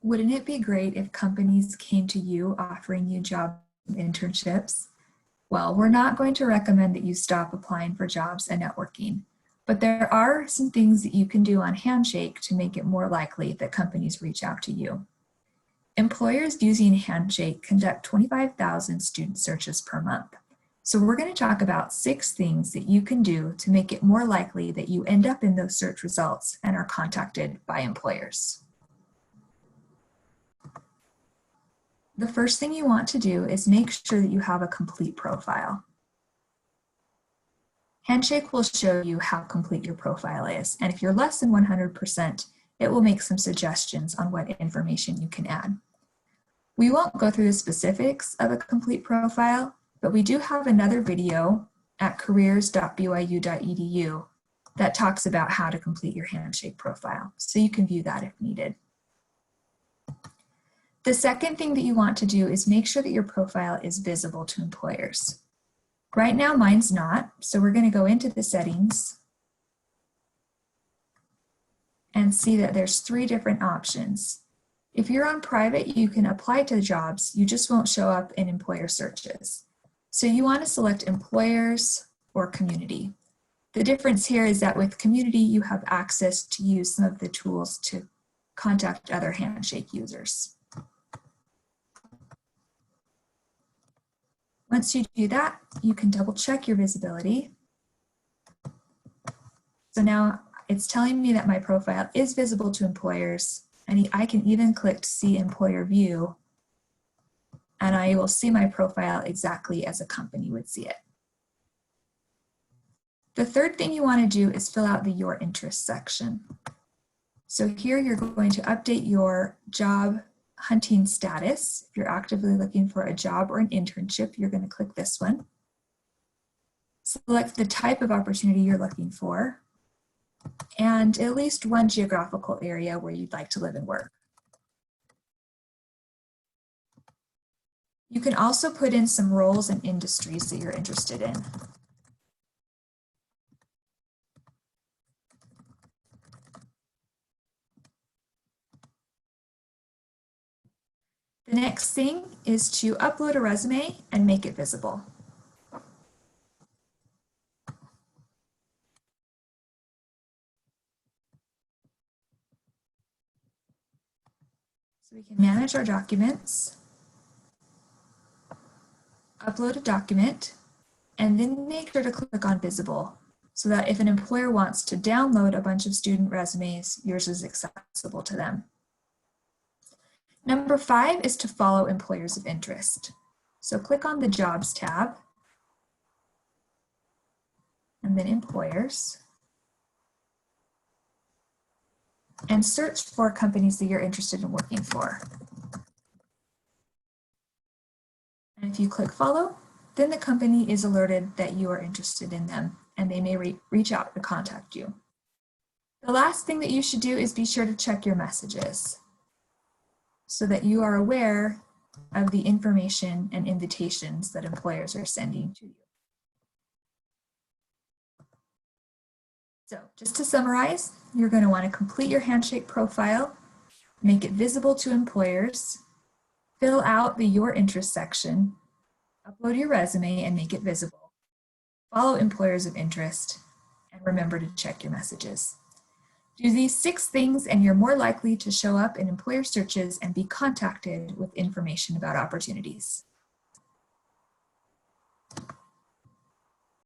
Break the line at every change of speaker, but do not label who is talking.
Wouldn't it be great if companies came to you offering you job internships? Well, we're not going to recommend that you stop applying for jobs and networking, but there are some things that you can do on Handshake to make it more likely that companies reach out to you. Employers using Handshake conduct 25,000 student searches per month. So we're going to talk about 6 things that you can do to make it more likely that you end up in those search results and are contacted by employers. The first thing you want to do is make sure that you have a complete profile. Handshake will show you how complete your profile is, and if you're less than 100%, it will make some suggestions on what information you can add. We won't go through the specifics of a complete profile, but we do have another video at careers.byu.edu that talks about how to complete your Handshake profile, so you can view that if needed. The second thing that you want to do is make sure that your profile is visible to employers. Right now, mine's not, so we're going to go into the settings and see that there's 3 different options. If you're on private, you can apply to the jobs, you just won't show up in employer searches. So you want to select employers or community. The difference here is that with community, you have access to use some of the tools to contact other Handshake users. Once you do that, you can double check your visibility. So now it's telling me that my profile is visible to employers, and I can even click to see employer view, and I will see my profile exactly as a company would see it. The third thing you want to do is fill out the Your Interests section. So here you're going to update your job hunting status. If you're actively looking for a job or an internship, you're going to click this one. Select the type of opportunity you're looking for and at least one geographical area where you'd like to live and work. You can also put in some roles and industries that you're interested in. The next thing is to upload a resume and make it visible. So we can manage our documents, upload a document, and then make sure to click on visible so that if an employer wants to download a bunch of student resumes, yours is accessible to them. Number 5 is to follow employers of interest. So click on the Jobs tab, and then Employers, and search for companies that you're interested in working for. And if you click Follow, then the company is alerted that you are interested in them, and they may reach out to contact you. The last thing that you should do is be sure to check your messages, so that you are aware of the information and invitations that employers are sending to you. So just to summarize, you're going to want to complete your Handshake profile, make it visible to employers, fill out the Your Interest section, upload your resume and make it visible, follow employers of interest, and remember to check your messages. Do these 6 things and you're more likely to show up in employer searches and be contacted with information about opportunities.